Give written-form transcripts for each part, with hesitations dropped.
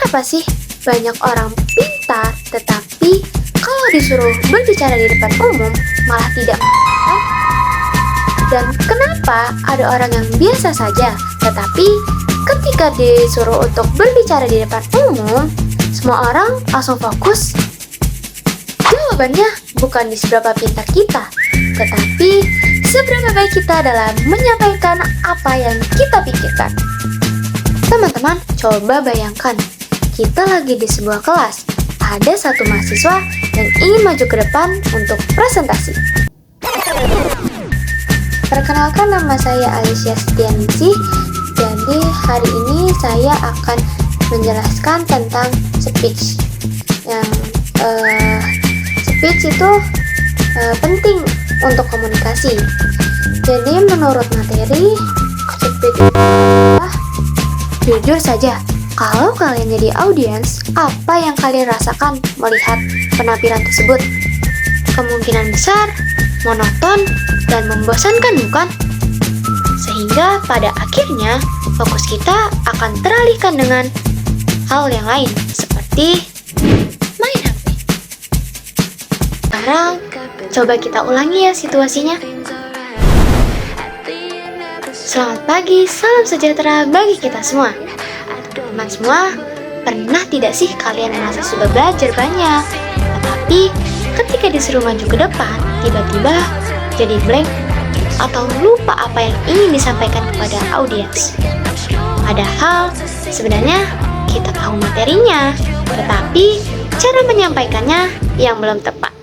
Kenapa sih banyak orang pintar tetapi kalau disuruh berbicara di depan umum malah tidak? Dan kenapa ada orang yang biasa saja tetapi ketika disuruh untuk berbicara di depan umum semua orang langsung fokus? Jawabannya bukan di seberapa pintar kita, tetapi seberapa baik kita dalam menyampaikan apa yang kita pikirkan. Teman-teman, coba bayangkan, kita lagi di sebuah kelas. Ada satu mahasiswa yang ingin maju ke depan untuk presentasi. Perkenalkan, nama saya Alicia Setianingsih. Jadi hari ini saya akan menjelaskan tentang speech. Speech itu penting untuk komunikasi. Jadi menurut materi, speech itu adalah, jujur saja, kalau kalian jadi audiens, apa yang kalian rasakan melihat penampilan tersebut? Kemungkinan besar, monoton, dan membosankan bukan? Sehingga pada akhirnya, fokus kita akan teralihkan dengan hal yang lain, seperti main HP. Sekarang, coba kita ulangi ya situasinya. Selamat pagi, salam sejahtera bagi kita semua. Teman semua, pernah tidak sih kalian merasa sudah belajar banyak, tetapi ketika disuruh maju ke depan, tiba-tiba jadi blank atau lupa apa yang ingin disampaikan kepada audiens? Padahal sebenarnya kita tahu materinya, tetapi cara menyampaikannya yang belum tepat.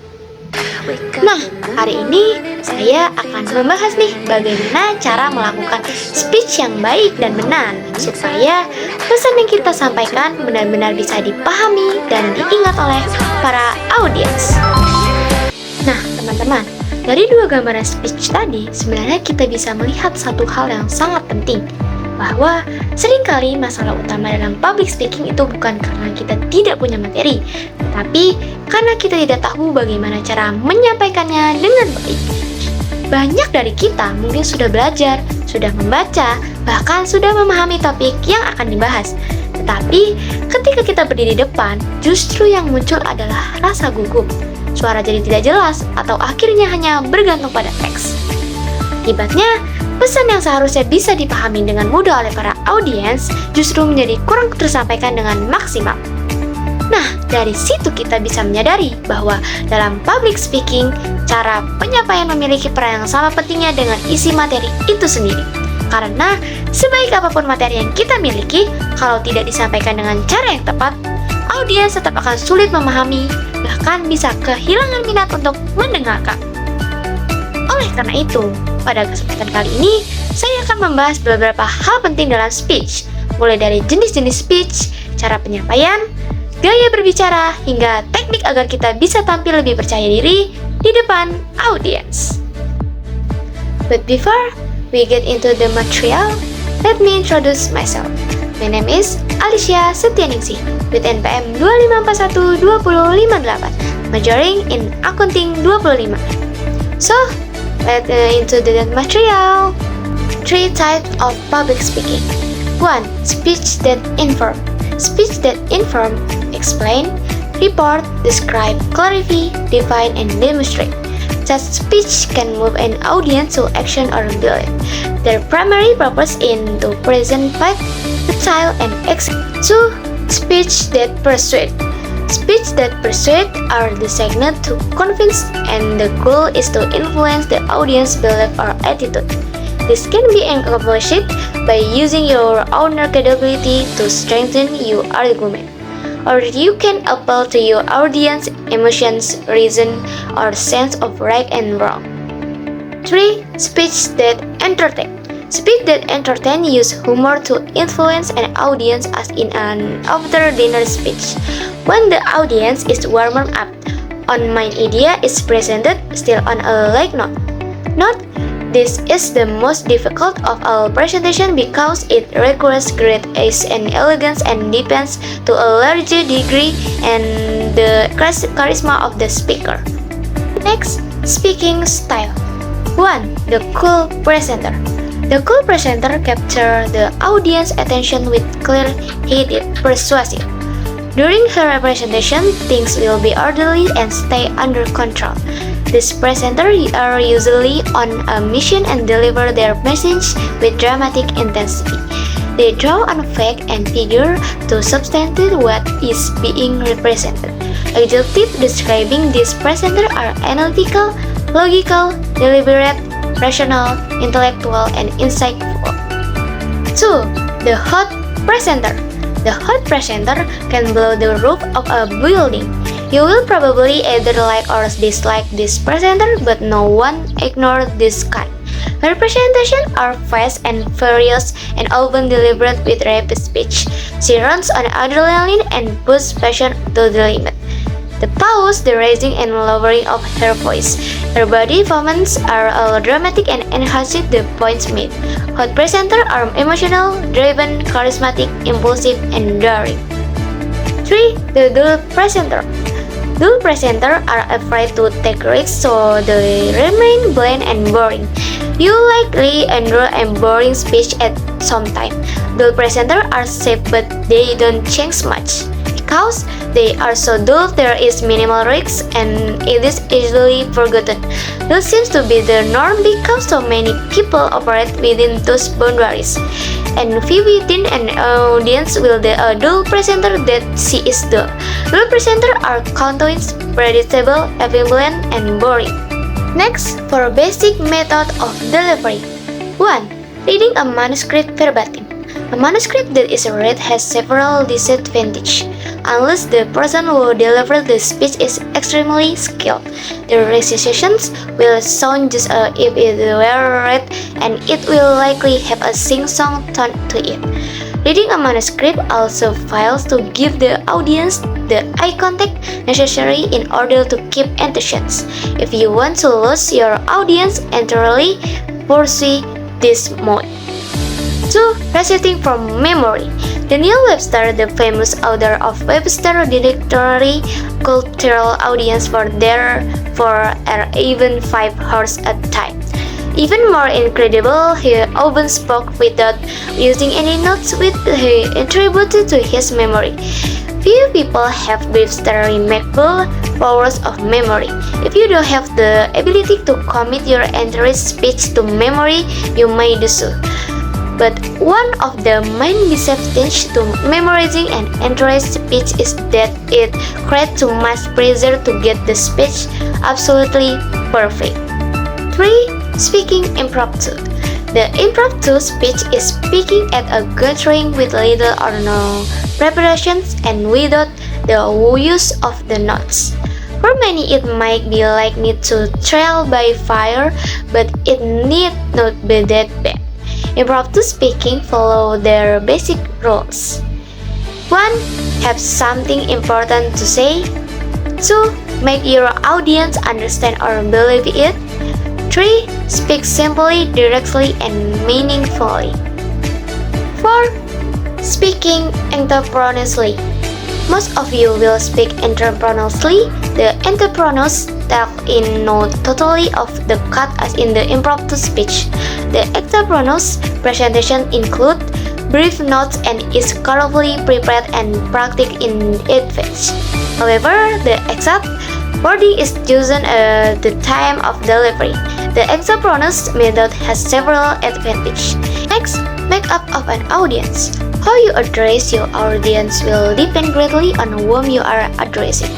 Nah, hari ini saya akan membahas nih bagaimana cara melakukan speech yang baik dan benar supaya pesan yang kita sampaikan benar-benar bisa dipahami dan diingat oleh para audiens. Nah, teman-teman, dari dua gambaran speech tadi sebenarnya kita bisa melihat satu hal yang sangat penting, bahwa seringkali masalah utama dalam public speaking itu bukan karena kita tidak punya materi, tetapi karena kita tidak tahu bagaimana cara menyampaikannya dengan baik. Banyak dari kita mungkin sudah belajar, sudah membaca, bahkan sudah memahami topik yang akan dibahas. Tetapi ketika kita berdiri di depan, justru yang muncul adalah rasa gugup. Suara jadi tidak jelas atau akhirnya hanya bergantung pada teks. Akibatnya, pesan yang seharusnya bisa dipahami dengan mudah oleh para audiens justru menjadi kurang tersampaikan dengan maksimal. Nah, dari situ kita bisa menyadari bahwa dalam public speaking, cara penyampaian memiliki peran yang sama pentingnya dengan isi materi itu sendiri. Karena sebaik apapun materi yang kita miliki, kalau tidak disampaikan dengan cara yang tepat, audiens tetap akan sulit memahami, bahkan bisa kehilangan minat untuk mendengarkan. Oleh karena itu, pada kesempatan kali ini, saya akan membahas beberapa hal penting dalam speech, mulai dari jenis-jenis speech, cara penyampaian, gaya berbicara, hingga teknik agar kita bisa tampil lebih percaya diri di depan audiens. But before we get into the material, let me introduce myself. My name is Alicia Setianingsih with NPM 25412058, majoring in Accounting 25. So, let's into the material. 3 types of public speaking. 1. Speech that inform. Speech that inform, explain, report, describe, clarify, define, and demonstrate. Such speech can move an audience to action or belief. Their primary purpose is to present fact, style, and action. 2. Speech that persuade. Speech that persuade are designed to convince, and the goal is to influence the audience's belief or attitude. This can be accomplished by using your own credibility to strengthen your argument, or you can appeal to your audience emotions, reason, or sense of right and wrong. 3. Speech that entertain. Speech that entertain use humor to influence an audience, as in an after-dinner speech. When the audience is warmed up, on main idea is presented still on a light note. Note, this is the most difficult of all presentation because it requires great ease and elegance and depends to a larger degree on the charisma of the speaker. Next, speaking style. 1. The cool presenter. The cool presenter captures the audience attention with clear-headed persuasive. During her representation, things will be orderly and stay under control. These presenters are usually on a mission and deliver their message with dramatic intensity. They draw on fact and figure to substantiate what is being represented. Adjectives describing this presenter are analytical, logical, deliberate, rational, intellectual, and insightful. 2. The hot presenter. The hot presenter can blow the roof of a building. You will probably either like or dislike this presenter, but no one ignores this kind. Her presentations are fast and furious and often delivered with rapid speech. She runs on adrenaline and pushes passion to the limit. The pause, the raising and lowering of her voice. Her body movements are all dramatic and enhance the points made. Hot presenters are emotional, driven, charismatic, impulsive, and daring. 3. The dull presenter. Dull presenters are afraid to take risks, so they remain bland and boring. You likely endure a boring speech at some time. Dull presenters are safe, but they don't change much. Because they are so dull, there is minimal risk and it is easily forgotten. Dull seems to be the norm because so many people operate within those boundaries. And few within an audience will the dull presenter that she is dull. Dull presenters are continuous, predictable, ambivalent, and boring. Next, for basic method of delivery. 1. Reading a manuscript verbatim. A manuscript that is read has several disadvantages. Unless the person who delivers the speech is extremely skilled, the recitations will sound just as if it were read, and it will likely have a sing-song tone to it. Reading a manuscript also fails to give the audience the eye contact necessary in order to keep attention. If you want to lose your audience entirely, pursue this mode. 2. Reciting from memory. Daniel Webster, the famous author of Webster's Dictionary, could tell audience for even 5 hours at a time. Even more incredible, he often spoke without using any notes which he attributed to his memory. Few people have Webster's remarkable powers of memory. If you don't have the ability to commit your entire speech to memory, you may do so. But one of the main disadvantages to memorizing an entire speech is that it creates too much pressure to get the speech absolutely perfect. 3. Speaking impromptu. The impromptu speech is speaking at a gathering with little or no preparations and without the use of the notes. For many, it might be like need to trial by fire, but it need not be that bad. Impromptu speaking follow their basic rules. 1. Have something important to say. 2. Make your audience understand or believe it. 3. Speak simply, directly, and meaningfully. 4. Speaking entrepreneurially. Most of you will speak entrepreneurially. The entrepreneurs talk in no totally off the cut as in the impromptu speech. The entrepreneur's presentation include brief notes and is carefully prepared and practiced in advance. However, the exact wording is chosen at the time of delivery. The entrepreneur's method has several advantages. Next, makeup of an audience. How you address your audience will depend greatly on whom you are addressing.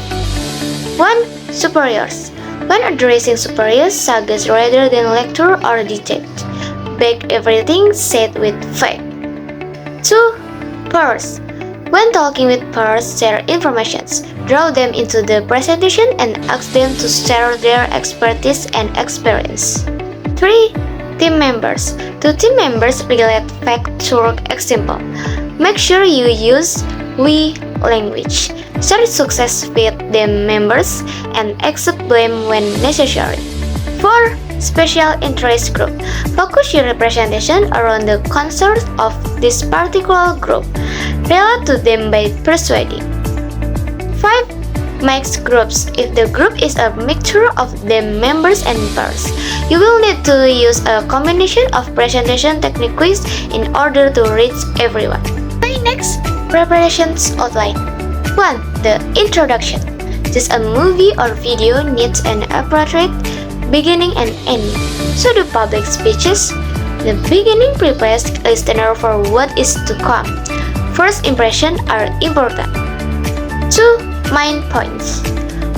1. Superiors. When addressing superiors, suggest rather than lecture or dictate. Back everything said with fact. 2. Peers. When talking with peers, share information. Draw them into the presentation and ask them to share their expertise and experience. 3. Team members. To team members, relate fact through example. Make sure you use we language. Share success with the members and accept blame when necessary. 4. Special interest group. Focus your representation around the concerns of this particular group. Relate to them by persuading. 5. Mixed groups. If the group is a mixture of the members and peers, you will need to use a combination of presentation techniques in order to reach everyone. Next, preparations outline. 1. The introduction. Just a movie or video needs an appropriate beginning and ending. So do public speeches. The beginning prepares listener for what is to come. First impressions are important. 2. Main points.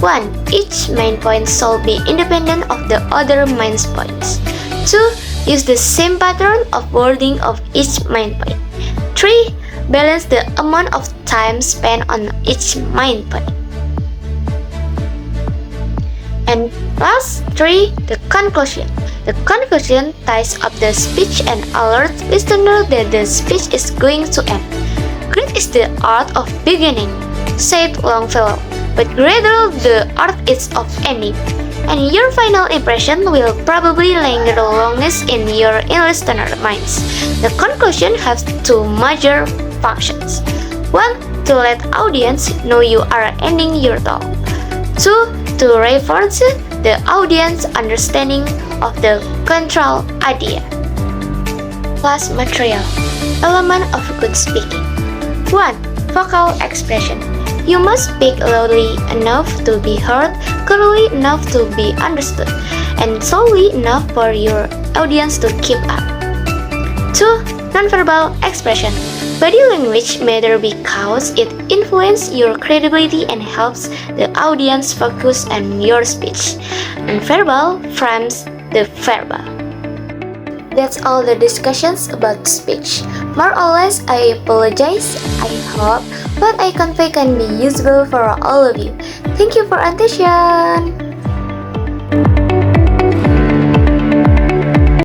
1. Each main point should be independent of the other main points. 2. Use the same pattern of wording of each main point. 3. Balance the amount of time spent on each main point. And last 3. The conclusion. The conclusion ties up the speech and alerts listener that the speech is going to end. Great is the art of beginning, said Longfellow, but greater the art is of ending. And your final impression will probably linger the longest in your listener minds. The conclusion has two major functions. 1. To let audience know you are ending your talk. 2. To reinforce the audience understanding of the control idea. Class material. Element of good speaking. 1. Vocal expression. You must speak loudly enough to be heard, clearly enough to be understood, and slowly enough for your audience to keep up. 2. Nonverbal expression. Body language matters because it influences your credibility and helps the audience focus on your speech. Nonverbal frames the verbal. That's all the discussions about speech. More or less, I apologize. I hope what I convey can be useful for all of you. Thank you for attention.